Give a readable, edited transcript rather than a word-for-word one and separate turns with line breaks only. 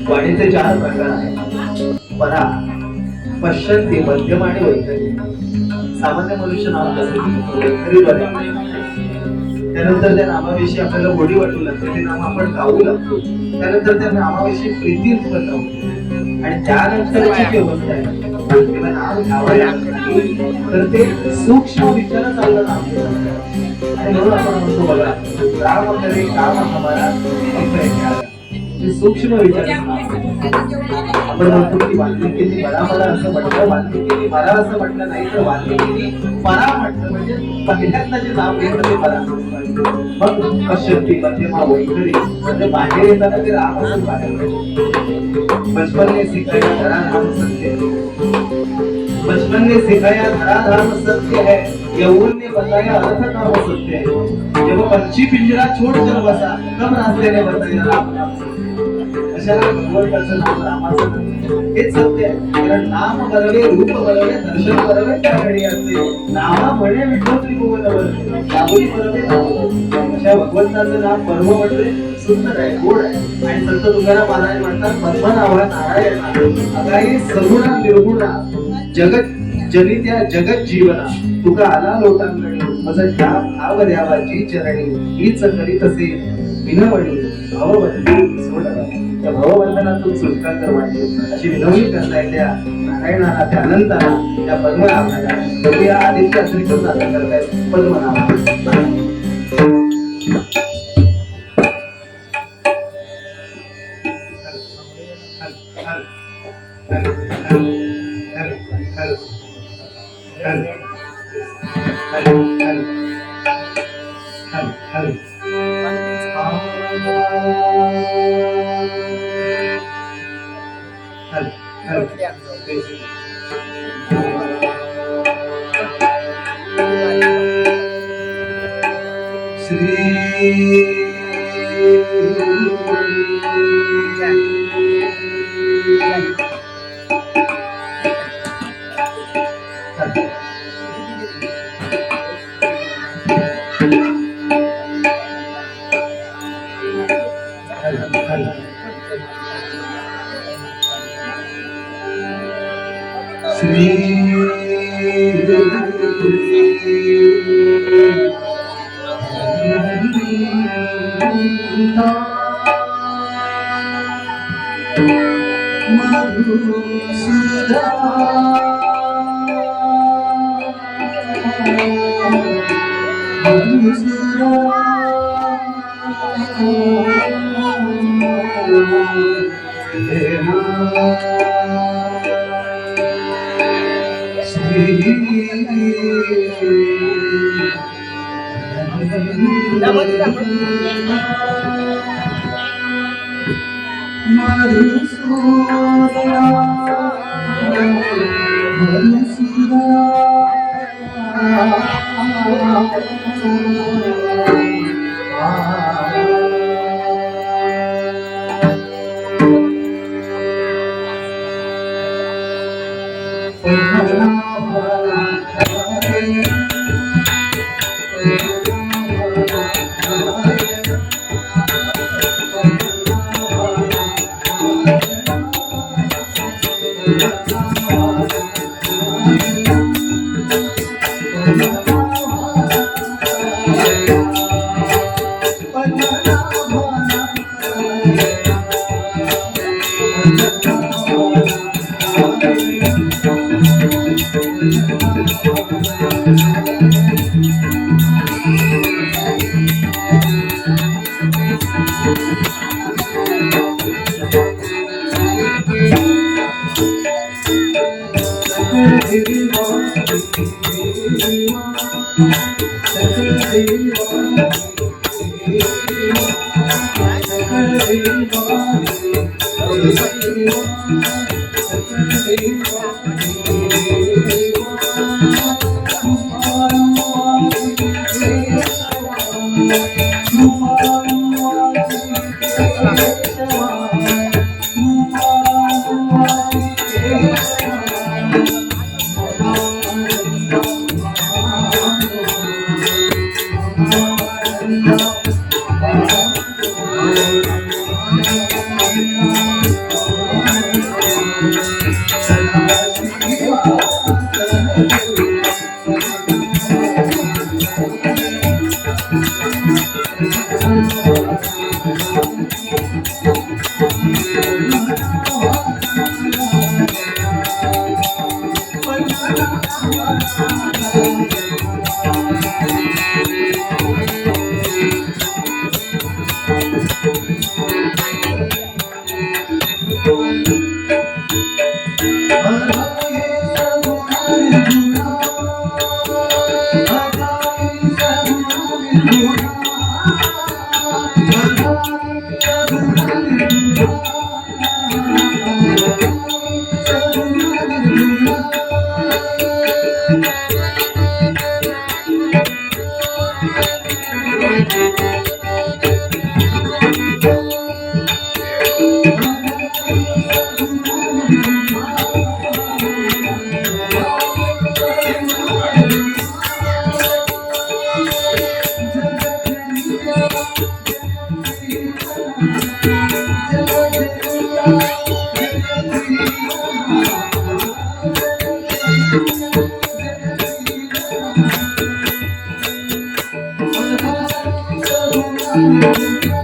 वाणीचे 4 प्रकार आहेत. परा, पश्चंती, मध्यम आणि वैखरी. सामान्य मनुष्य नाव कसं वैखरी बरे. त्यानंतर त्या नामाविषयी आपल्याला गोडी वाटू लागते, ते नाम आपण गाऊ लागतो. त्यानंतर त्या नामाविषयी प्रीती उत्पन्न होते आणि त्यानंतरची जी अवस्था आहे तेव्हा नाम घ्यावं तर ते सूक्ष्म विचार चाललं नाम. आणि म्हणून आपण म्हणतो बघा, राम करे काम हमारा सूक्ष्म विचार. आपण म्हणतो की वाल्मिकींनी मला मला असं म्हटलं, वाल्मिकींनी मला असं म्हटलं नाही, तर वाल्मिकींनी परा म्हटलं. म्हणजे पहिल्यांदा जे नाव घेतलं ते परा. मग पश्चंती, मध्यमा, वैखरी. म्हणजे बाहेर येताना ते राम असं बाहेर. बचपन ने सिखाया धरा धाम सत्य, बचपन ने सिखाया धरा धाम सत्य है, यौवन ने बताया अर्थ नाम सत्य है. जेव्हा पंछी पिंजरा छोड़ चल बसा, तब रास्ते ने बताया राम नाम सत्य. अशा भगवंताचं नाम रामाचं हेच सत्य आहे. कारण नाम बरवे, रूप बरवे, दर्शन बरवे, त्यावेळी असे नामा म्हणे विठ्ठल त्रिभुवनवर, नामुनी बरवे नाम. अशा भगवंताचं नाम परम म्हणजे सुंदर आहे, गोड आहे. आणि संत तुकाराम महाराज म्हणतात, पद्मनाभा नारायण अगाई सगुणा निर्गुणा जगत जनित्या जगत जीवना, तुका आला लोटांगणी माझा भाव द्यावा जी चरणी, हीच करीत असे विनवणी भावबंधू सोडवा. त्या भावबंधनातून सुटका कर माझी अशी विनवणी करताय त्या नारायणाला, त्या अनंताला, त्या पद्मनाभाला. या आदित्य अतिरिक्त साधन करतायत पद्मनाभ. Thank you.